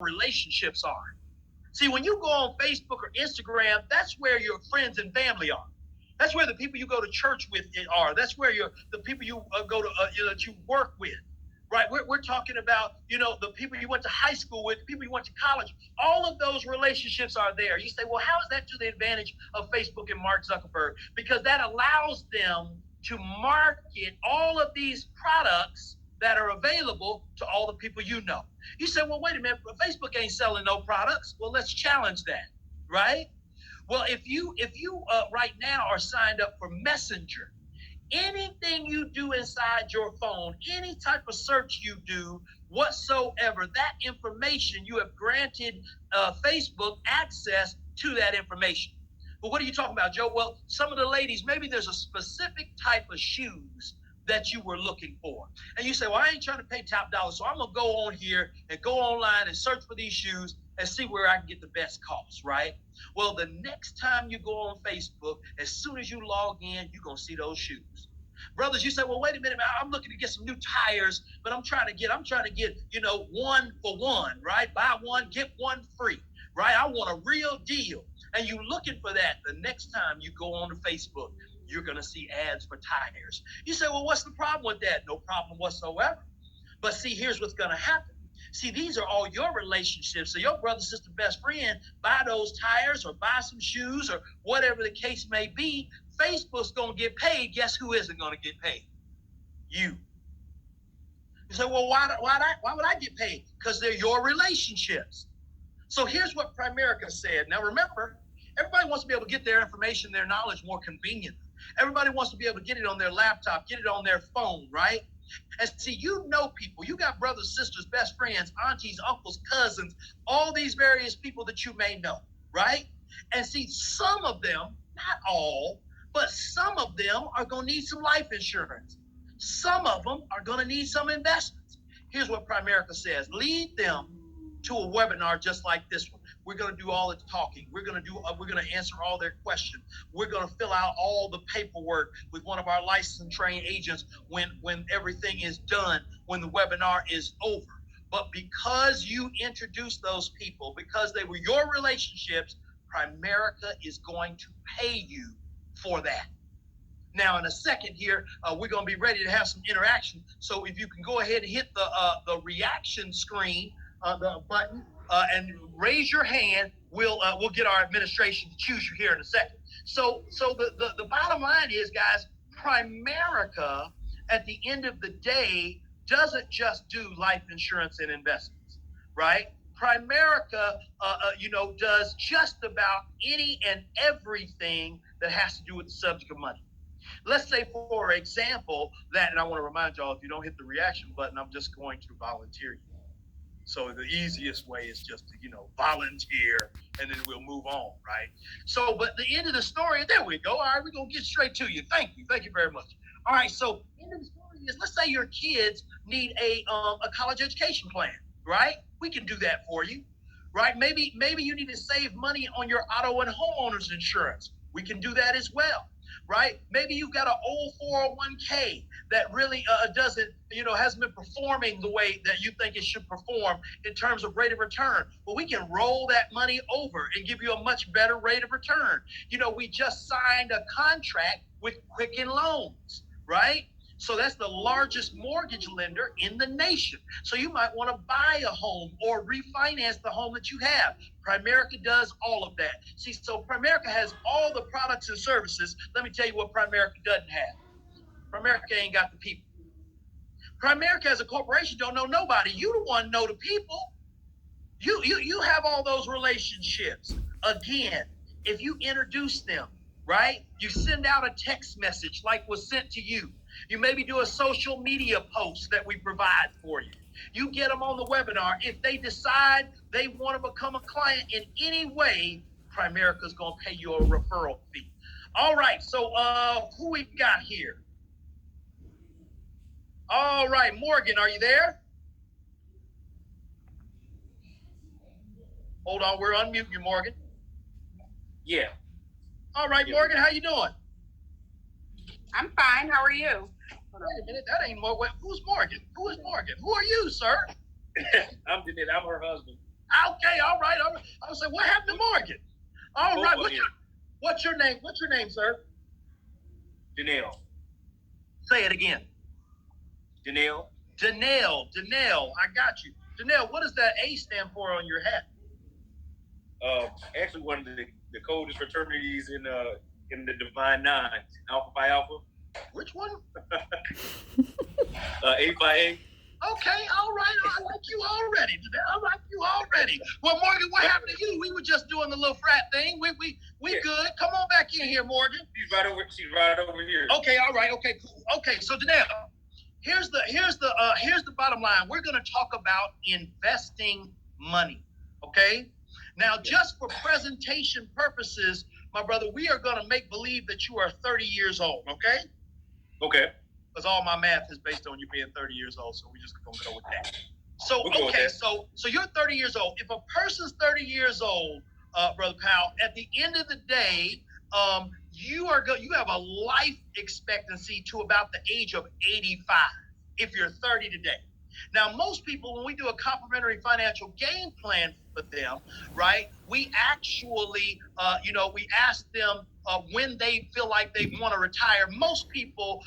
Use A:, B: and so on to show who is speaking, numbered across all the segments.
A: relationships are. See, when you go on Facebook or Instagram, that's where your friends and family are. That's where the people you go to church with are. That's where the people you go to that you work with. Right, we're talking about, the people you went to high school with, the people you went to college. All of those relationships are there. You say, well, how is that to the advantage of Facebook and Mark Zuckerberg? Because that allows them to market all of these products that are available to all the people you know. You say, well, wait a minute, Facebook ain't selling no products. Well, let's challenge that, right? Well, if you right now are signed up for Messenger, anything you do inside your phone, any type of search you do whatsoever, that information, you have granted Facebook access to that information. But what are you talking about, Joe? Well, some of the ladies, maybe there's a specific type of shoes that you were looking for. And you say, well, I ain't trying to pay top dollar, so I'm going to go on here and go online and search for these shoes and see where I can get the best cost, right? Well, the next time you go on Facebook, as soon as you log in, you're going to see those shoes. Brothers, you say, well, wait a minute, man, I'm looking to get some new tires, but I'm trying to get, one for one, right? Buy one, get one free, right? I want a real deal. And you're looking for that. The next time you go on to Facebook, you're going to see ads for tires. You say, well, what's the problem with that? No problem whatsoever. But see, here's what's going to happen. See, these are all your relationships. So your brother, sister, best friend, buy those tires or buy some shoes or whatever the case may be. Facebook's going to get paid. Guess who isn't going to get paid? You. You say, well, why would I get paid? Because they're your relationships. So here's what Primerica said. Now, remember, everybody wants to be able to get their information, their knowledge more conveniently. Everybody wants to be able to get it on their laptop, get it on their phone, right? And see, you know people. You got brothers, sisters, best friends, aunties, uncles, cousins, all these various people that you may know, right? And see, some of them, not all, but some of them are going to need some life insurance. Some of them are going to need some investments. Here's what Primerica says. Lead them to a webinar just like this one. We're going to do all the talking. We're going to answer all their questions. We're going to fill out all the paperwork with one of our licensed and trained agents when everything is done, when the webinar is over. But because you introduced those people, because they were your relationships, Primerica is going to pay you for that. Now, in a second here, we're going to be ready to have some interaction. So if you can go ahead and hit the reaction screen, the button, and raise your hand, we'll get our administration to choose you here in a second. So the bottom line is, guys, Primerica, at the end of the day, doesn't just do life insurance and investments, right? Primerica, does just about any and everything that has to do with the subject of money. Let's say, for example, that, and I want to remind y'all, if you don't hit the reaction button, I'm just going to volunteer you. So the easiest way is just to, volunteer, and then we'll move on, right? So, but the end of the story, there we go. All right, we're going to get straight to you. Thank you very much. All right, so end of the story is, let's say your kids need a college education plan, right? We can do that for you, right? Maybe you need to save money on your auto and homeowners insurance. We can do that as well, right? Maybe you've got an old 401k that really hasn't been performing the way that you think it should perform in terms of rate of return. Well, we can roll that money over and give you a much better rate of return. We just signed a contract with Quicken Loans, right? So that's the largest mortgage lender in the nation. So you might want to buy a home or refinance the home that you have. Primerica does all of that. See, so Primerica has all the products and services. Let me tell you what Primerica doesn't have. Primerica ain't got the people. Primerica as a corporation don't know nobody. You the one know the people. You have all those relationships. Again, if you introduce them, right? You send out a text message like was sent to you. You maybe do a social media post that we provide for you. You get them on the webinar. If they decide they want to become a client in any way, Primerica's going to pay you a referral fee. All right, so who we got here? All right, Morgan, are you there? Hold on, we're unmuting you, Morgan.
B: Yeah.
A: All right, Morgan, how you doing?
C: I'm fine. How are you?
A: Wait a minute, that ain't Morgan. Who's Morgan? Who is Morgan? Who are you, sir?
B: I'm Danette. I'm her husband.
A: Okay, all right. I was like, what happened to Morgan? All
B: Both
A: right.
B: of you.
A: What's your name? What's your name, sir?
B: Janelle.
A: Say it again.
B: Janelle.
A: Danelle. I got you. Danelle, what does that A stand for on your hat?
B: Actually, one of the coldest fraternities in the Divine Nine, Alpha Phi Alpha.
A: Which one?
B: A Phi A.
A: Okay, all right. I like you already. Well, Morgan, what happened to you? We were just doing the little frat thing. We
B: Yeah.
A: good. Come on back in here, Morgan.
B: She's right over here.
A: Okay, all right. Okay, cool. Okay, so Danelle, here's the bottom line. We're going to talk about investing money. Okay. Now, just for presentation purposes, my brother, we are going to make believe that you are 30 years old. Okay.
B: Okay.
A: Because all my math is based on you being 30 years old, so we're just gonna go with that. So
B: We'll go with
A: okay,
B: that.
A: so you're 30 years old. If a person's 30 years old, Brother Powell, at the end of the day, you have a life expectancy to about the age of 85 if you're 30 today. Now, most people, when we do a complimentary financial game plan for them, right, we actually, we ask them when they feel like they want to retire. Most people,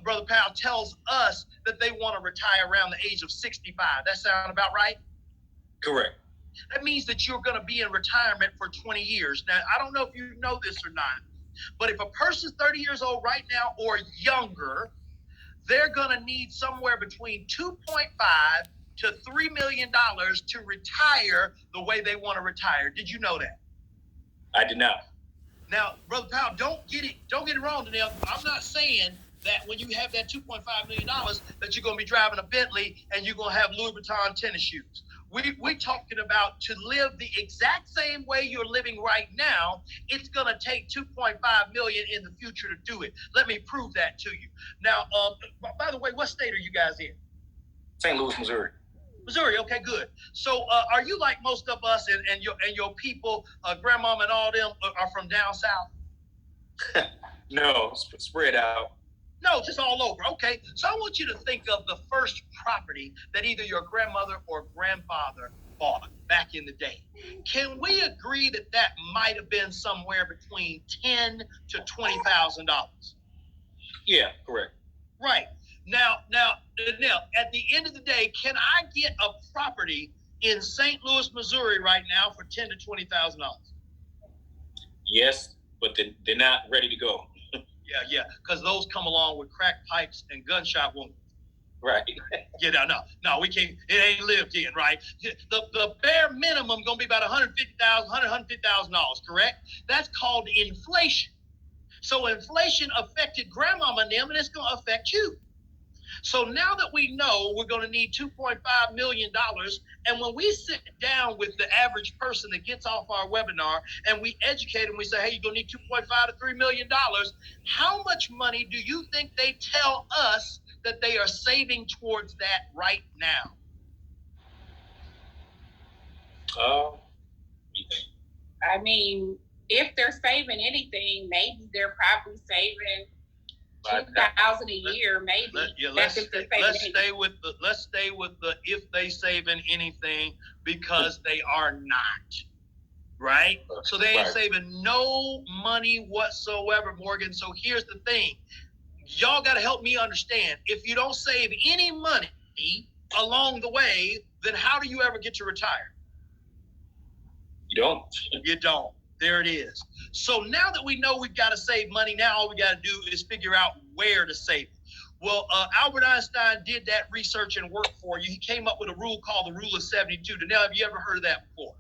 A: Brother Powell, tells us that they want to retire around the age of 65. That sound about right?
B: Correct.
A: That means that you're going to be in retirement for 20 years. Now, I don't know if you know this or not, but if a person's 30 years old right now or younger, they're going to need somewhere between $2.5 to $3 million to retire the way they want to retire. Did you know that?
B: I did not.
A: Now, Brother Powell, don't get it wrong, Danielle. I'm not saying that when you have that $2.5 million that you're going to be driving a Bentley and you're going to have Louis Vuitton tennis shoes. We're talking about to live the exact same way you're living right now. It's going to take $2.5 million in the future to do it. Let me prove that to you. Now, by the way, what state are you guys in?
B: St. Louis, Missouri.
A: Missouri. Okay, good. So, are you like most of us and your people, grandmama and all them are from down south?
B: No, spread out.
A: No, just all over. Okay. So I want you to think of the first property that either your grandmother or grandfather bought back in the day. Can we agree that that might have been somewhere between $10,000 to $20,000?
B: Yeah, correct.
A: Right. Now, at the end of the day, can I get a property in St. Louis, Missouri right now for $10,000 to $20,000?
B: Yes, but they're not ready to go.
A: Yeah, because those come along with crack pipes and gunshot wounds.
B: Right.
A: Yeah, no, we can't. It ain't lived in, right? The bare minimum gonna be about $150,000, correct? That's called inflation. So inflation affected grandmama and them, and it's gonna affect you. So now that we know we're going to need $2.5 million, and when we sit down with the average person that gets off our webinar and we educate them, we say, hey, you're going to need $2.5 to $3 million. How much money do you think they tell us that they are saving towards that right now?
C: I mean, if they're saving anything, maybe they're probably saving $2,000 a year, maybe.
A: Let's stay with the if they saving anything, because they are not, right? So they ain't saving no money whatsoever, Morgan. So here's the thing, y'all got to help me understand. If you don't save any money along the way, then how do you ever get to retire?
B: You don't.
A: You don't. There it is. So now that we know we've got to save money, now all we got to do is figure out where to save it. Well, Albert Einstein did that research and work for you. He came up with a rule called the Rule of 72. Danelle, have you ever heard of that before?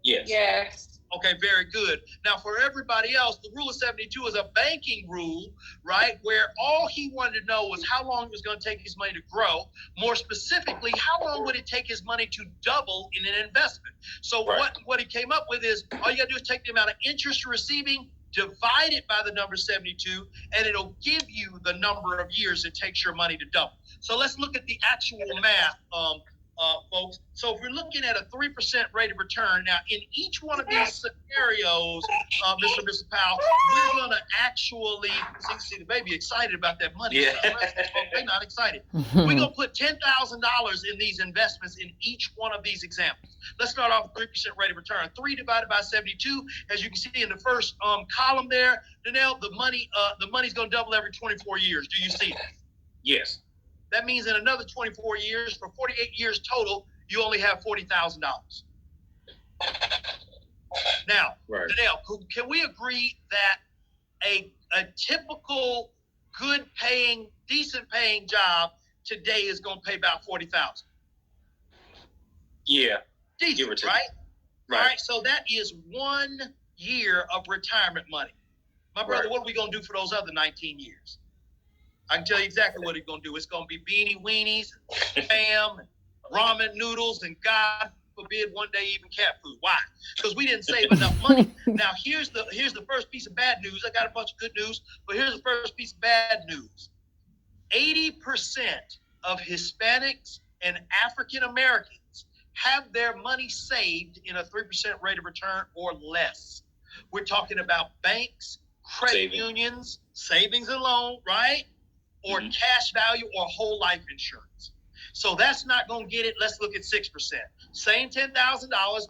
B: Yes.
C: Yes.
A: Okay, very good. Now, for everybody else, the Rule of 72 is a banking rule, right, where all he wanted to know was how long it was going to take his money to grow. More specifically, how long would it take his money to double in an investment? So what he came up with is all you got to do is take the amount of interest you're receiving, divide it by the number 72, and it'll give you the number of years it takes your money to double. So let's look at the actual math, folks. So if we're looking at a 3% rate of return, now in each one of these scenarios, Mr. Powell, we're going to actually see the baby excited about that money.
B: Yeah.
A: They're not excited. We're going to put $10,000 in these investments in each one of these examples. Let's start off with 3% rate of return. 3 divided by 72, as you can see in the first column there, Danelle, the money's going to double every 24 years. Do you see that?
B: Yes.
A: That means in another 24 years, for 48 years total, you only have $40,000. Now,
B: right.
A: Danelle, can we agree that a typical good-paying, decent-paying job today is going to pay about $40,000?
B: Yeah.
A: Decent, right? All right. So that is 1 year of retirement money. My brother, what are we going to do for those other 19 years? I can tell you exactly what it's going to do. It's going to be beanie weenies, spam, ramen noodles, and God forbid one day even cat food. Why? Because we didn't save enough money. Now here's the first piece of bad news. I got a bunch of good news, but here's the first piece of bad news. 80% of Hispanics and African Americans have their money saved in a 3% rate of return or less. We're talking about banks, credit unions, savings and loan, right? Or cash value or whole life insurance. So that's not going to get it. Let's look at 6%. Same $10,000.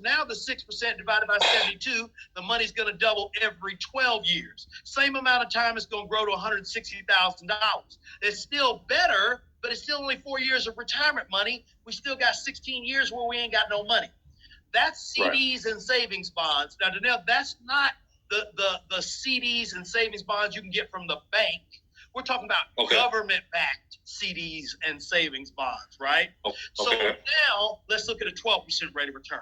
A: Now the 6% divided by 72, the money's going to double every 12 years. Same amount of time, it's going to grow to $160,000. It's still better, but it's still only 4 years of retirement money. We still got 16 years where we ain't got no money. That's CDs and savings bonds. Now, Danelle, that's not the CDs and savings bonds you can get from the bank. We're talking about government-backed CDs and savings bonds, right? So now let's look at a 12% rate of return.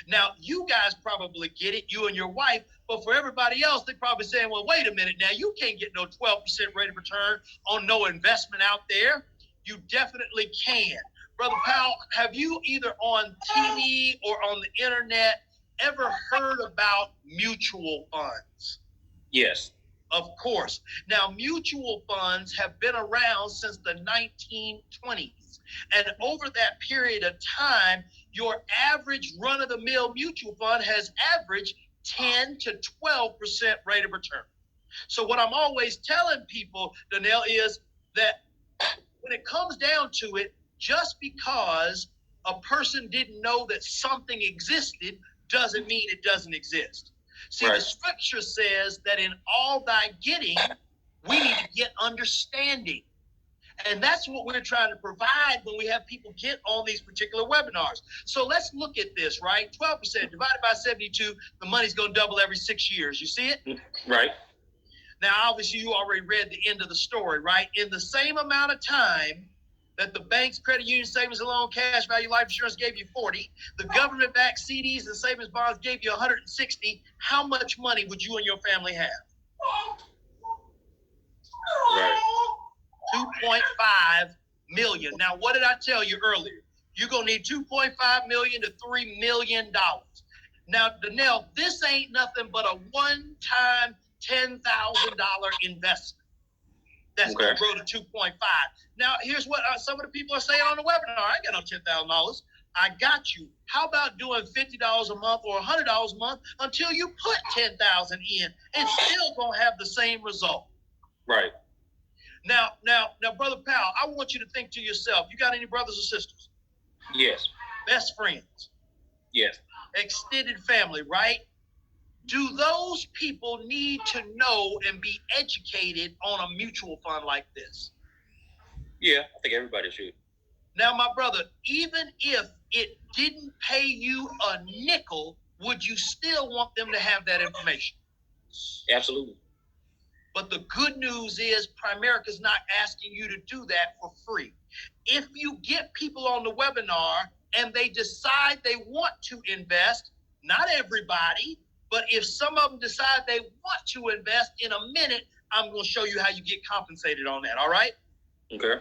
A: Now, you guys probably get it, you and your wife, but for everybody else, they're probably saying, well, wait a minute now, you can't get no 12% rate of return on no investment out there. You definitely can. Brother Powell, have you either on TV or on the internet ever heard about mutual funds?
B: Yes.
A: Of course. Now, mutual funds have been around since the 1920s. And over that period of time, your average run-of-the-mill mutual fund has averaged 10 to 12% rate of return. So what I'm always telling people, Danelle, is that when it comes down to it, just because a person didn't know that something existed doesn't mean it doesn't exist. See, the scripture says that in all thy getting, we need to get understanding. And that's what we're trying to provide when we have people get on these particular webinars. So let's look at this, right? 12% divided by 72, the money's going to double every 6 years. You see it?
B: Right.
A: Now, obviously, you already read the end of the story, right? In the same amount of time that the banks, credit unions, savings and loan, cash value, life insurance gave you 40, the government-backed CDs and savings bonds gave you 160. How much money would you and your family have?
B: Right.
A: 2.5 million. Now, what did I tell you earlier? You're going to need 2.5 million to $3 million. Now, Danelle, this ain't nothing but a one-time $10,000 investment. That's going to grow to 2.5. Now, here's what some of the people are saying on the webinar. I ain't got no $10,000. I got you. How about doing $50 a month or $100 a month until you put $10,000 in and still going to have the same result?
B: Right.
A: Now, Brother Powell, I want you to think to yourself, you got any brothers or sisters?
B: Yes.
A: Best friends?
B: Yes.
A: Extended family, right? Do those people need to know and be educated on a mutual fund like this?
B: Yeah, I think everybody should.
A: Now, my brother, even if it didn't pay you a nickel, would you still want them to have that information?
B: Absolutely.
A: But the good news is Primerica's not asking you to do that for free. If you get people on the webinar and they decide they want to invest, not everybody, but if some of them decide they want to invest, in a minute, I'm going to show you how you get compensated on that, all right?
B: Okay.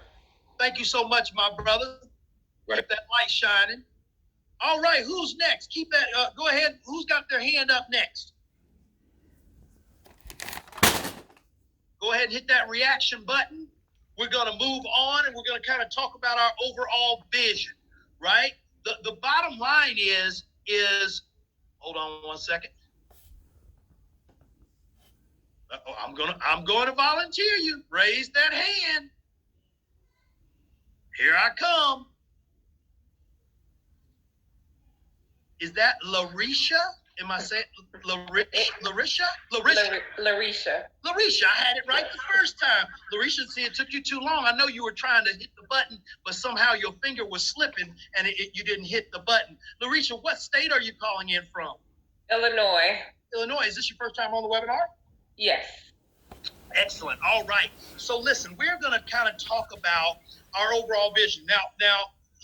A: Thank you so much, my brother.
B: Right.
A: Keep that light shining. All right, who's next? Keep that, go ahead. Who's got their hand up next? Go ahead and hit that reaction button. We're going to move on, and we're going to kind of talk about our overall vision. right? The bottom line is hold on one second. I'm going to volunteer you. Raise that hand. Here I come. Is that Larisha? Am I saying Larisha?
C: Larisha.
A: Larisha, I had it right the first time. Larisha, see, it took you too long. I know you were trying to hit the button, but somehow your finger was slipping and you didn't hit the button. Larisha, what state are you calling in from?
C: Illinois.
A: Illinois. Is this your first time on the webinar?
C: Yes.
A: Excellent. All right. So listen, we're going to kind of talk about our overall vision. Now,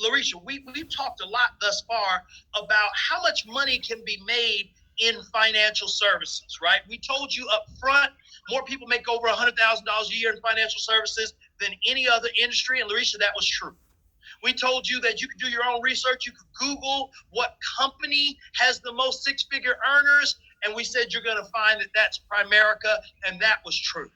A: Larisha, we've talked a lot thus far about how much money can be made in financial services, right? We told you up front, more people make over $100,000 a year in financial services than any other industry. And Larisha, that was true. We told you that you could do your own research. You could Google what company has the most six-figure earners. And we said you're going to find that that's Primerica. And that was true.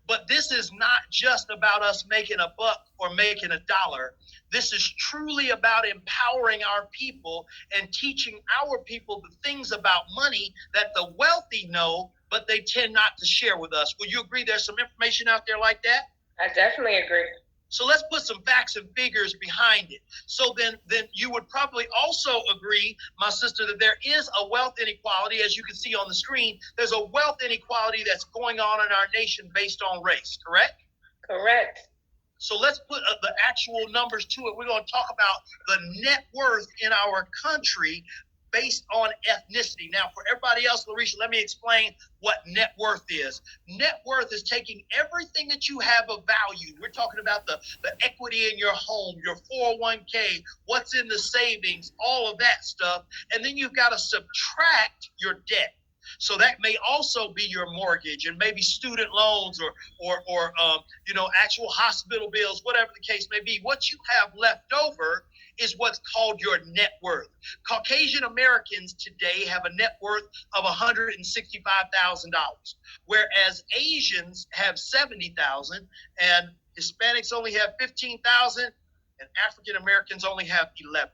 A: But this is not just about us making a buck or making a dollar. This is truly about empowering our people and teaching our people the things about money that the wealthy know, but they tend not to share with us. Would you agree there's some information out there like that?
C: I definitely agree.
A: So let's put some facts and figures behind it. So then you would probably also agree, my sister, that there is a wealth inequality. As you can see on the screen, there's a wealth inequality that's going on in our nation based on race, correct?
C: Correct.
A: So let's put the actual numbers to it. We're going to talk about the net worth in our country based on ethnicity. Now, for everybody else, Larisha, let me explain what net worth is. Net worth is taking everything that you have of value. We're talking about the equity in your home, your 401k, what's in the savings, all of that stuff. And then you've got to subtract your debt. So that may also be your mortgage and maybe student loans or actual hospital bills, whatever the case may be. What you have left over is what's called your net worth. Caucasian Americans today have a net worth of $165,000, whereas Asians have $70,000 and Hispanics only have $15,000 and African Americans only have $11,000.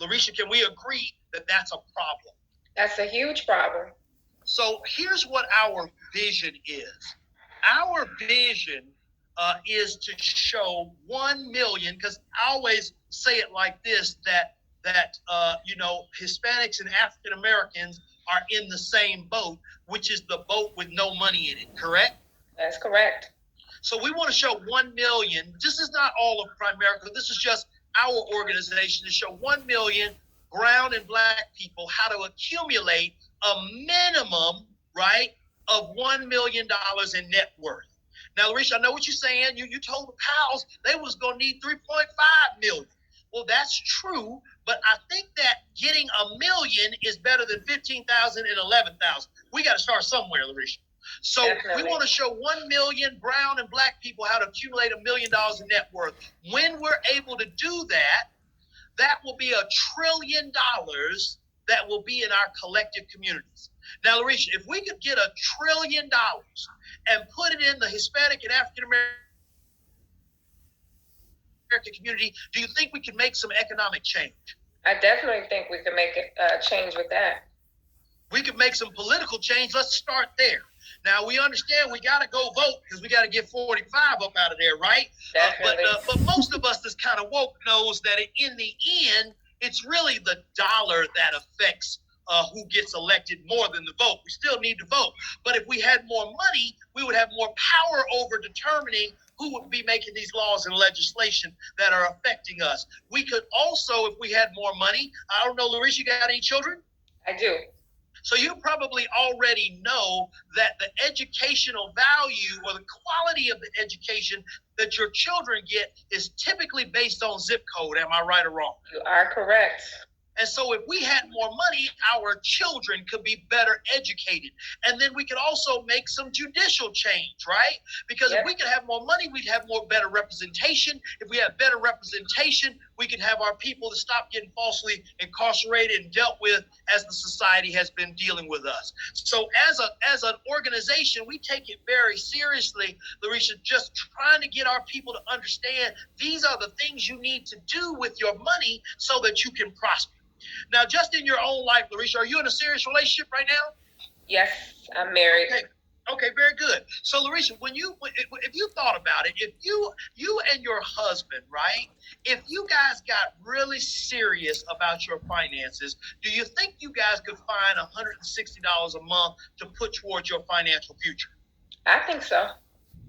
A: Larisha, can we agree that that's a problem?
C: That's a huge problem.
A: So here's what our vision is. Our vision is to show 1 million, because I always say it like this, that Hispanics and African Americans are in the same boat, which is the boat with no money in it, correct?
C: That's correct.
A: So we want to show 1 million. This is not all of Primerica. This is just our organization to show 1 million brown and black people how to accumulate a minimum, right, of $1 million in net worth. Now, Larisha, I know what you're saying. You told the pals they was going to need 3.5 million. Well, that's true, but I think that getting $1 million is better than 15,000 and 11,000. We got to start somewhere, Larisha. So
C: Definitely.
A: We want to show 1 million brown and black people how to accumulate $1 million in net worth. When we're able to do that, that will be $1 trillion that will be in our collective communities. Now, Larisha, if we could get $1 trillion and put it in the Hispanic and African American community, do you think we can make some economic change?
C: I definitely think we can make a change with that.
A: We could make some political change. Let's start there. Now, we understand we got to go vote because we got to get 45 up out of there, right?
C: Definitely.
A: But most of us that's kind of woke knows that in the end, it's really the dollar that affects who gets elected more than the vote. We still need to vote. But if we had more money, we would have more power over determining who would be making these laws and legislation that are affecting us. We could also, if we had more money, I don't know, Larisha, you got any children?
C: I do.
A: So you probably already know that the educational value or the quality of the education that your children get is typically based on zip code. Am I right or wrong?
C: You are correct.
A: And so if we had more money, our children could be better educated. And then we could also make some judicial change, right? Because if we could have more money, we'd have better representation. If we have better representation, we can have our people to stop getting falsely incarcerated and dealt with as the society has been dealing with us. So as an organization, we take it very seriously, Larisha, just trying to get our people to understand these are the things you need to do with your money so that you can prosper. Now, just in your own life, Larisha, are you in a serious relationship right now?
D: Yes, I'm married.
A: Okay, very good. So, Larisha, if you thought about it, if you and your husband, right, if you guys got really serious about your finances, do you think you guys could find $160 a month to put towards your financial future?
D: I think so.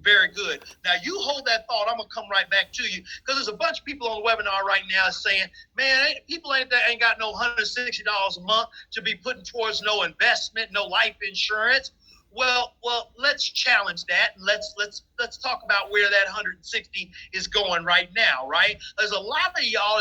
A: Very good. Now you hold that thought. I'm gonna come right back to you because there's a bunch of people on the webinar right now saying, "Man, people ain't got no $160 a month to be putting towards no investment, no life insurance." Well, let's challenge that and let's talk about where that 160 is going right now. Right? There's a lot of y'all